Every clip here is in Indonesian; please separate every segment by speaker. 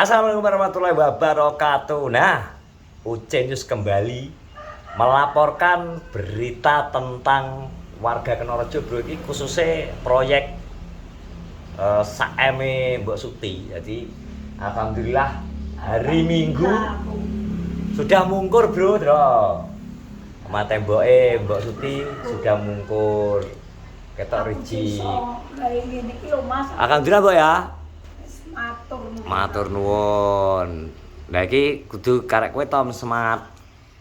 Speaker 1: Assalamualaikum warahmatullahi wabarakatuh. Nah, Uce News kembali melaporkan berita tentang warga Kenorejo bro, ini khususnya proyek Saeme Mbok Suti. Jadi alhamdulillah hari Minggu sudah mungkur bro, sama temboke Mbok Suti sudah mungkur. Ketok riji. Alhamdulillah Mbok ya. Matur nuwun. Lah iki kudu karek kowe Tom semat.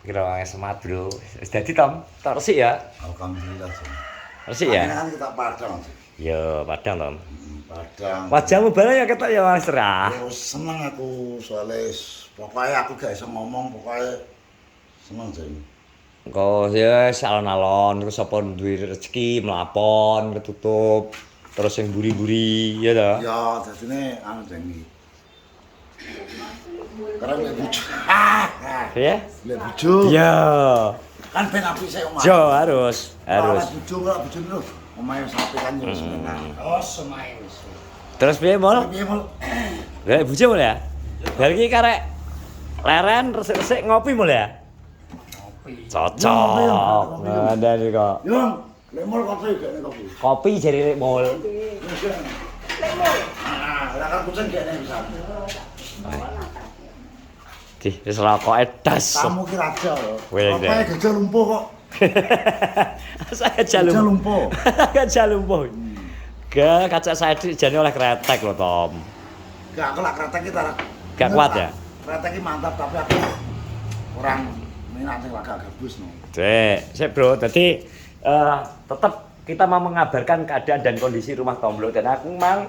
Speaker 1: Kira wae semat, Bro. Wis dadi Tom, tok resik ya.
Speaker 2: Alhamdulillah.
Speaker 1: Resik ya?
Speaker 2: Kan kita Padang.
Speaker 1: Yo, Padang Tom.
Speaker 2: Padang.
Speaker 1: Wajahmu bareng ya ketok ya Mas Ra.
Speaker 2: Yo seneng aku soalnya pokoknya aku gak bisa ngomong, pokoknya seneng jeng.
Speaker 1: Engko ya alon-alon terus apa duwe rezeki mlapon ketutup. Terus yang buri-buri ya ta?
Speaker 2: Ya, dadine anu jeng iki. Karena lek bojo.
Speaker 1: Ya?
Speaker 2: Lek bojo.
Speaker 1: Ya.
Speaker 2: Kan ben apik sik omah.
Speaker 1: Jo harus.
Speaker 2: Lek bojo lho, omahe sapi kan yo seneng.
Speaker 3: Oh, semain wis.
Speaker 1: Terus piye, Mol?
Speaker 2: Piye mul?
Speaker 1: Golek bojo Mol ya? Bar iki karek leren resik-resik ngopi Mol ya?
Speaker 3: Kopi.
Speaker 1: Cocok. Nah, dari kok.
Speaker 2: Yo, lek mul kopi gak kopi.
Speaker 1: Kopi jadi Lek Mol.
Speaker 2: Lek mul. Lah kan kucing gak bisa.
Speaker 1: Di wis rokoke das.
Speaker 2: Kamu kira aja lho.
Speaker 1: Weh,
Speaker 2: Omahe gajah lumpuh kok.
Speaker 1: Saya
Speaker 2: Gajah lumpuh.
Speaker 1: Gajah lumpuh. Gak kaca saya jane oleh kretek lho, Tom.
Speaker 2: Gak kelak kretek kita.
Speaker 1: Gak kuat ya?
Speaker 2: Kretek ini mantap tapi aku kurang minat sing agak gabus no.
Speaker 1: Sik Bro, jadi tetap kita mau mengabarkan keadaan dan kondisi rumah Tomblo dan aku mau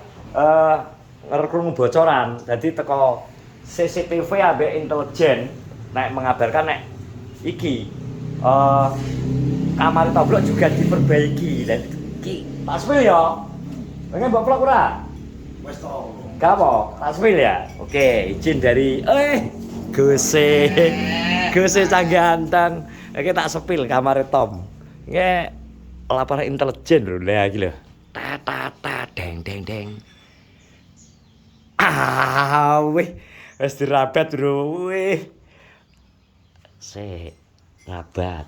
Speaker 1: ngerekrung bocoran. Jadi teko CCTV ambek intelijen nek mengabarkan nek iki kamar Tomblo juga diperbaiki dan iki taswil ya. Pengen mbok vlog ora?
Speaker 2: Wes to.
Speaker 1: Gak apa, taswil ya? Oke, izin dari Guse cang ganteng. Iki tak sepil kamar Tom. Nge laporan intelijen bro, lah iki lho. Ta deng. Wih, wis dirabat bro, wih. Sik, rabat.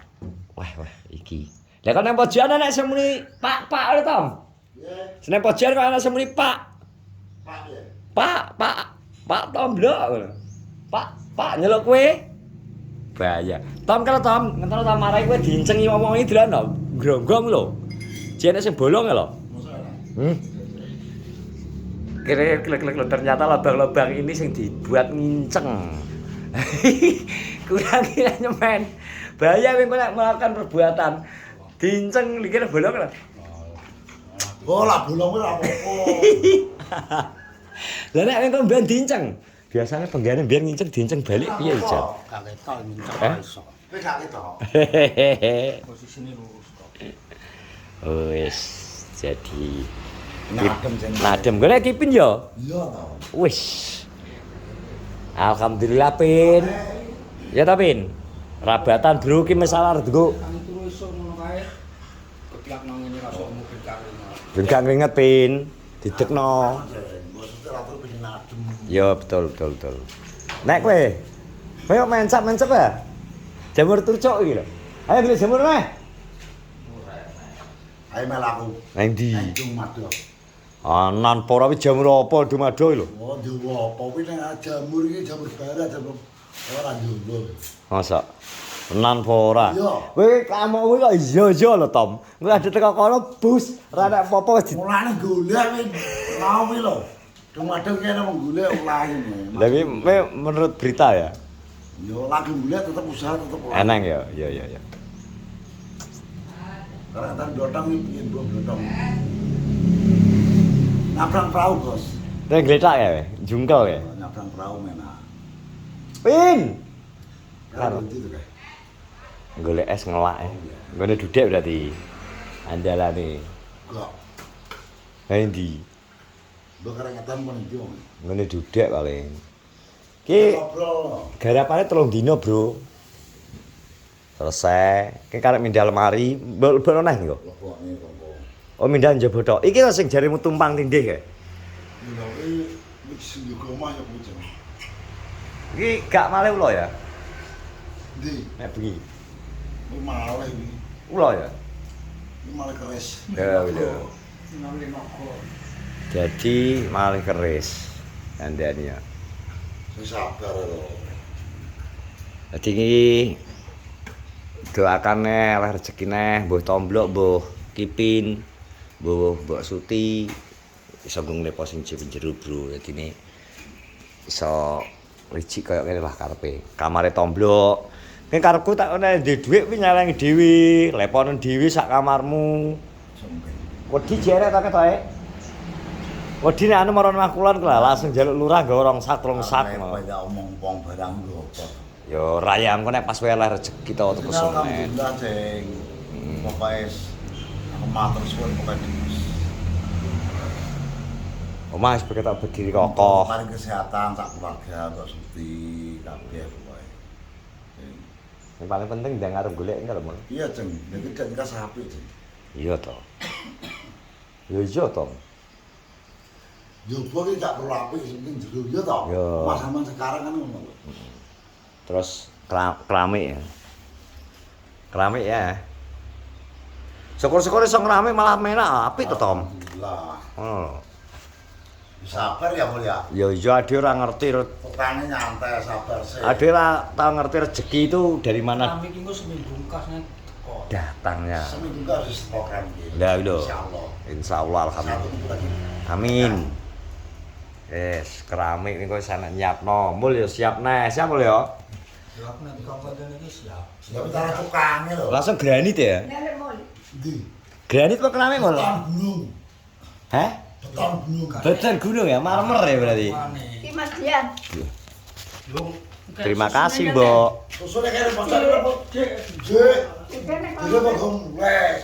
Speaker 1: Wah, iki. Lah kok nang pojokan ana sing muni Pak lho Tom.
Speaker 2: Nggih.
Speaker 1: Seneng pojokan kok ana sing muni Pak.
Speaker 2: Pak ya.
Speaker 1: Pak Tomblo ngono. Pak nyeluk kowe. Bahaya. Tom kalau Tom, ngenteni Tom marai kowe diencengi wong-wong iki dolan lho. Gronggong lho. Jene sing bolong lho. Klik ternyata lubang-lubang ini sing dibuat nginceng. Kurang kira nyemen. Bahaya kowe nek melakukan perbuatan diinceng dikira bolong lho.
Speaker 2: Oh, lah bolong ora apa-apa.
Speaker 1: Lah nek engko mben diinceng. Biasanya penggane biar nginceng diinceng balik piye Jan?
Speaker 3: Gak ketok mincak iso.
Speaker 2: Kowe gak ketok.
Speaker 3: Posisine lurus kok.
Speaker 1: Wis jadi
Speaker 2: Nadem jeng.
Speaker 1: nadem golek kipin yo.
Speaker 2: Iya to.
Speaker 1: Wis. Alhamdulillah Pin. Ya ta Pin. Rabatan bro ki masalah rego.
Speaker 3: Kang turu iso ngono kae. Keplak nang ngene ra sok mobil karo.
Speaker 1: Ben gak nginget Pin. Didekno.
Speaker 2: Maksudnya ratu pengen nadem.
Speaker 1: Ya betul. Nek kowe kok mencap ya? Jamur turcuk iki lho. Ayo beli jamur meh.
Speaker 2: Ayo melaku.
Speaker 1: Nang ndi?
Speaker 2: Itu madu.
Speaker 1: Anan pora wi jamur apa dumado lho.
Speaker 2: Oh, dewa apa kuwi nek jamur iki jamur barat jamur ora njulur.
Speaker 1: Masa tenan apa ora?
Speaker 2: Iya.
Speaker 1: Kowe kamu kuwi kok iya lho Tom. Kowe ada teko kono bus ra nek apa-apa wis
Speaker 2: Mulane golek kuwi nawi lho. Dumadeng kene wong golek ulah ini.
Speaker 1: Lah iki menurut berita ya.
Speaker 2: Yo lagi golek tetep usaha tetep ulah.
Speaker 1: Eneng ya. Iya.
Speaker 2: Karena kan dotang iki piye mbok dotang. Nabrak perahu, Bos.
Speaker 1: Nek gletak ya, jungkel ya.
Speaker 2: Nabrak perahu mena.
Speaker 1: Pin.
Speaker 2: Kan itu tuh kayak.
Speaker 1: Golek es ngelak ya. Nggone dudek berarti. Andalane.
Speaker 2: Gak.
Speaker 1: Ha endi?
Speaker 2: Mbok kerengetan men iki wong.
Speaker 1: Nggone dudek paling. Ki
Speaker 2: Ngobrol.
Speaker 1: garapane 3 dino, Bro. Selesai. Ki karek mindha lemari, mbok neh kok.
Speaker 2: Lebokne kok.
Speaker 1: Oh mindha njaba tok. Iki lho sing jarimu tumpang tindih ya.
Speaker 2: Lho iki sing yo omah ya bocah.
Speaker 1: Iki gak malih ula ya?
Speaker 2: Ndi?
Speaker 1: Nek bengi.
Speaker 2: Iki malih iki.
Speaker 1: Ula ya?
Speaker 2: Iki malih keris.
Speaker 1: Ya lho.
Speaker 3: Nang naga.
Speaker 1: Jadi malih keris. Kandhane ya.
Speaker 2: Sing sabar lho.
Speaker 1: Jadi iki doakan oleh rezeki neh, mbuh tomblok, mbuh kipin, mbuh Mbok Suti iso nglepo sing jero bro. Dadine iso licik kaya ngene lah karepe. Kamare tomblok. Nek karepku tak ana ndek dhuwit kuwi nyalengi dhewe, leponen dhewe sak kamarmu. Wedi jerek ta ketoke? Wedi nek anu maron makulon ku lah langsung njaluk lurah nggawa rong sak, telung sak.
Speaker 2: Banyak omong wong barang lho.
Speaker 1: Yo raya engko nek pas wae lah rezeki to tuku semen.
Speaker 2: Alhamdulillah Ceng. Pokoke aku matur suwun pokoke
Speaker 1: Omah wis tak berdiri kokoh.
Speaker 2: Paling kesehatan sak keluarga Mbak Suti kabeh pokoke.
Speaker 1: Yang paling penting jangan arep golek engko lho.
Speaker 2: Iya Ceng, jadi kan kita sapi Ceng.
Speaker 1: Iya to. Yo iya to.
Speaker 2: Yo boleh gak perlu api sing jero yo to.
Speaker 1: Yo.
Speaker 2: Mas-mas sekarang kan ngono.
Speaker 1: Terus keramik ya. Keramik ya. Syukur-syukur iso keramik malah menak apik to, Tom.
Speaker 2: Alhamdulillah.
Speaker 1: Oh.
Speaker 2: Sabar ya mulia.
Speaker 1: Yo iya ade ora ngerti
Speaker 2: Tukangnya nyantai sabar sih.
Speaker 1: ade ora tau ngerti rezeki itu dari mana
Speaker 3: Kami ki seminggu kasnya teko.
Speaker 1: datangnya.
Speaker 2: Seminggu harus stokan gitu.
Speaker 1: Lah lho.
Speaker 2: Insyaallah.
Speaker 1: Insyaallah
Speaker 2: Satu
Speaker 1: alhamdulillah.
Speaker 2: minggu lagi.
Speaker 1: Amin. Yes, keramik niku wis ana nyiapno. Mul yo siap neh, siap mul yo.
Speaker 3: Ya aku nanti kapan iki siap.
Speaker 2: Ya cara tukangnya lho.
Speaker 1: Langsung granit ya?
Speaker 2: Di
Speaker 1: Granit apa keramik mul?
Speaker 2: beton gunung.
Speaker 1: Hah?
Speaker 2: Beton gunung.
Speaker 1: Beton gunung ya, marmer ya berarti.
Speaker 4: Ki Mas Dian.
Speaker 1: Terima kasih, Mbok.
Speaker 2: Susunya kayak bocor apa? Jek.
Speaker 4: Udene
Speaker 2: Jadi mau wes.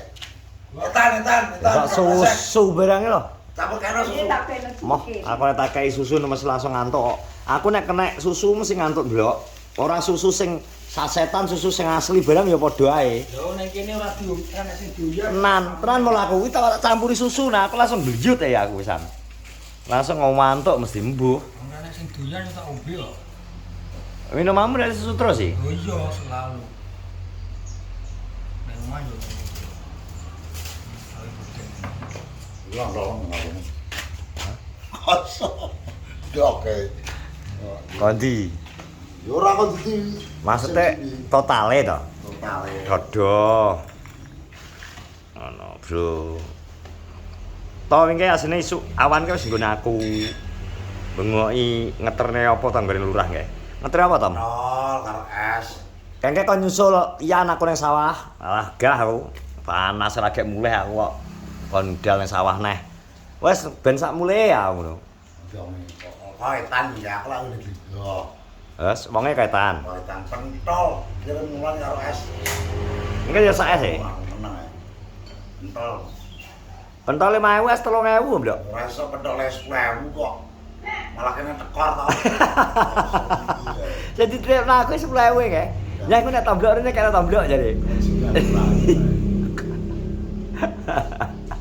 Speaker 2: Etan.
Speaker 1: Kok susu barangnya loh.
Speaker 2: Campur kena susu.
Speaker 4: Iki tak beno
Speaker 1: Moh, aku nek tak kei susu mesti langsung ngantuk. Aku nek kena susu mesti ngantuk blok. Ora susu sing sasetan, susu sing asli barang ya padha ae.
Speaker 3: Yo ning kene ora ana sing doyan.
Speaker 1: Tenan mau aku kuwi tak campuri susu, nah aku langsung bejut ya aku pisan. Langsung ngomong ngantuk mesti embuh.
Speaker 3: Ana sing doyan tak ombe kok.
Speaker 1: Minumanmu dari susu terus sih?
Speaker 3: Oh iya selalu. Nang omah yo.
Speaker 2: Lah dong. Kosong. Oke.
Speaker 1: Kondi.
Speaker 2: Yo ora kok dadi.
Speaker 1: Maksudnya totale to?
Speaker 2: totale.
Speaker 1: Dodo. Ono, Bro. To wingi asline awan ki wis nggone aku. Bengoki ngeterne apa to nggone lurah nggih. Ngeter apa, Tom?
Speaker 2: Nol karo es.
Speaker 1: Kengke kon nyusul iyan aku ning sawah. Alah gah aku. Panas ora gek mulih aku kok. Kon ndal ning sawah neh. Wes ben sak mulih ya ngono.
Speaker 2: Kaitan ya aku lagi di. Yo.
Speaker 1: Wes wonge kaitan.
Speaker 2: Kaitan pentol. Kirim mulan karo es.
Speaker 1: Engke ya sak es e.
Speaker 2: Menang. Pentol.
Speaker 1: Pentol 5.000 es 3.000, Blok.
Speaker 2: Ora iso pentol 10.000 kok. Malah kena tekor to.
Speaker 1: Jadi tripno aku 10.000 nggih. Ya aku nek tomblok rene kena tomblok jadi.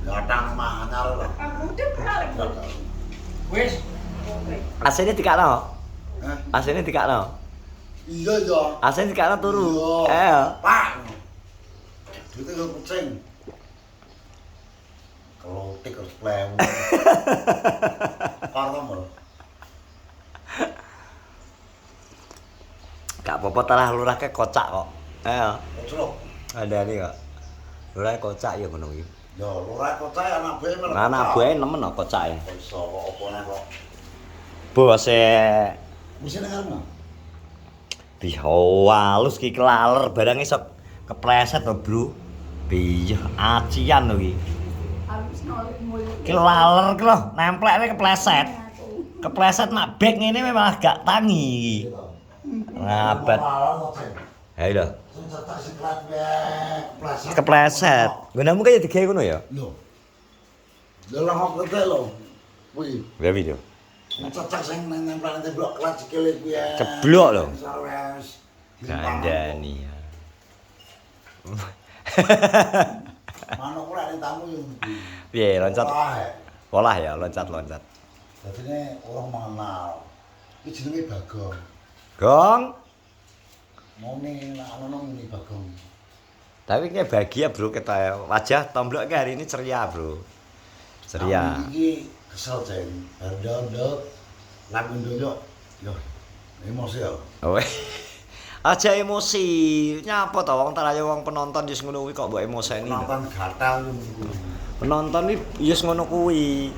Speaker 2: Gatang mah anyar lho.
Speaker 4: Aku udah kali.
Speaker 3: Wis,
Speaker 1: Asine dikakno.
Speaker 2: Hah?
Speaker 1: Asine dikakno.
Speaker 2: Iya ya.
Speaker 1: Asine dikakno turu.
Speaker 2: Iya. Pak. Duitnya gak kucing. Kelotik harus plemu. Karena mal.
Speaker 1: Gak apa-apa talah lurahke kocak kok.
Speaker 2: Kocok.
Speaker 1: Ada nih kok. Lurah kocak ya ngono iki.
Speaker 2: Ya, lurah kocak anak buah malah.
Speaker 1: Anak buah nemen kok kocake.
Speaker 2: Iso kok opone kok.
Speaker 1: Bose
Speaker 2: Mesti nang ngono.
Speaker 1: halus ki kelaler barang iso kepleset to, Bro. Piye acian lho iki.
Speaker 4: Halus nolak mulut.
Speaker 1: Ki laler ki lho, nemplekne kepleset. Kepleset mak bag ngene malah gak tangi iki. Rabat. Ha lho.
Speaker 2: Sing cetak siklat kepleset.
Speaker 1: Kepleset. Gunamu kaya digawe ngono ya?
Speaker 2: Lho. Dalam hak gede lho. Kuwi.
Speaker 1: Ya video.
Speaker 2: Cetak sing nempel nang blok kelat sikile kuwi ya.
Speaker 1: Ceblok lho.
Speaker 2: Sarwes.
Speaker 1: Kandhani ya.
Speaker 2: Manuk ora ning tamu yo.
Speaker 1: Piye loncat?
Speaker 2: Wah.
Speaker 1: Polah ya loncat-loncat.
Speaker 2: Dadine orang mengenal. Iki jenenge Bagong.
Speaker 1: Gong.
Speaker 2: Mone nak ono ngene Bagong.
Speaker 1: Tapi kayak bahagia bro kita ya. Wajah Tomblok kayak hari ini ceria bro. Ceria.
Speaker 2: Iki kesel Jen. Ndondok lagu ndondok. Yo. Emosi ya.
Speaker 1: Oh. Aja emosi. Nyapa to wong taraya wong penonton wis ngono kuwi kok mbok emoseni.
Speaker 2: Nonton gatal ngono.
Speaker 1: Penonton iki wis ngono kuwi.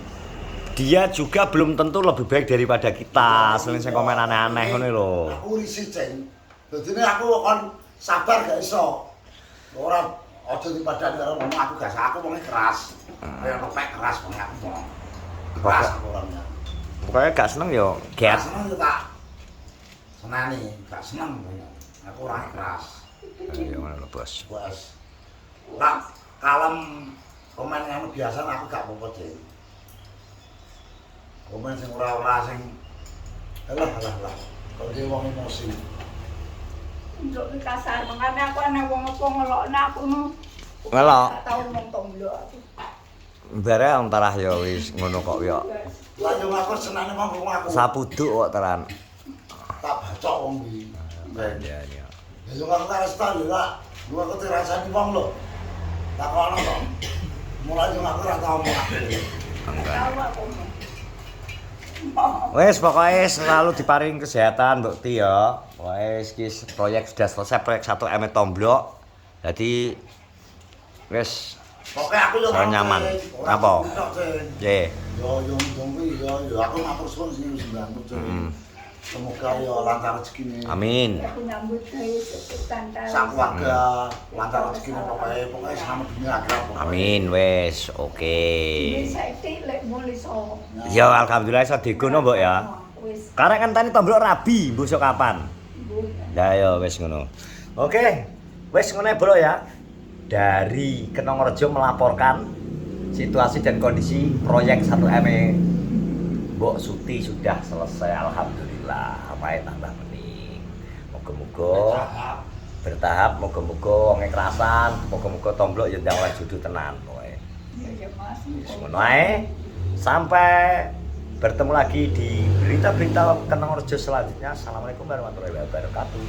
Speaker 1: Dia juga belum tentu lebih baik daripada kita. Selain sing komen aneh-aneh ngono lho.
Speaker 2: Aku risih Jen. Dadine aku kon sabar gak iso. Ora aja dipadani karo ngomong aku gak aku wonge keras. Kayak lepek keras wong aku. Keras aku orangnya.
Speaker 1: Pokoknya gak seneng yo
Speaker 2: Gak
Speaker 1: get.
Speaker 2: seneng yo tak senani, gak seneng. Aku orangnya keras.
Speaker 1: Ya ngono lho, Bos.
Speaker 2: Bos. Ora kalem komen yang biasa aku gak apa-apa, Jen. Komen sing ora-ora sing alah. Kalau dia wong emosi.
Speaker 4: Untuk kasar, makanya aku anak wong apa ngelokna aku nu.
Speaker 1: Ngelok.
Speaker 4: Gak tau ngomong Tomblok aku.
Speaker 1: Bare antara ya wis ngono kok yo.
Speaker 2: Lah yo aku senane wong aku.
Speaker 1: Sapuduk kok teran.
Speaker 2: Tak bacok wong iki.
Speaker 1: Iya.
Speaker 2: Ya yo aku harus tahu lah. Lu aku dirasani wong lho. Tak ono kok. Mulai yo aku ora tau ngomong aku.
Speaker 4: Tahu aku.
Speaker 1: Wes pokoknya selalu diparing kesehatan Mbok Ti ya. Wes iki proyek sudah selesai, proyek 1M Tomblok. Jadi wes
Speaker 2: Pokoke aku yo
Speaker 1: nyaman. Apa? Nggih.
Speaker 2: Yo kuwi yo aku matur suwun sing sembangun. Semoga yo lancar rezekine.
Speaker 1: Amin.
Speaker 4: Aku nyambut gawe tanda.
Speaker 2: Sak keluarga lancar rezekine pokoke selamat dunia akhirat.
Speaker 1: Amin wes. Oke.
Speaker 4: Wis saiki lek mulai so.
Speaker 1: Ya alhamdulillah iso digono Mbok ya.
Speaker 4: Wis.
Speaker 1: Karek kan tani Tomblok rabi, besok kapan? Ya ya wes ngono. Oke. Wes ngono ya Bro ya. Dari Kenongrejo melaporkan situasi dan kondisi proyek 1M Mbok Suti sudah selesai alhamdulillah. Apa tambah mending. Moga-moga bertahap, moga-moga wong kerasan, moga-moga Tomblok ya ndang oleh judu tenan kowe.
Speaker 4: Ya Mas.
Speaker 1: Wis ngono ae. Sampai bertemu lagi di berita-berita Kenongrejo selanjutnya. Assalamualaikum warahmatullahi wabarakatuh.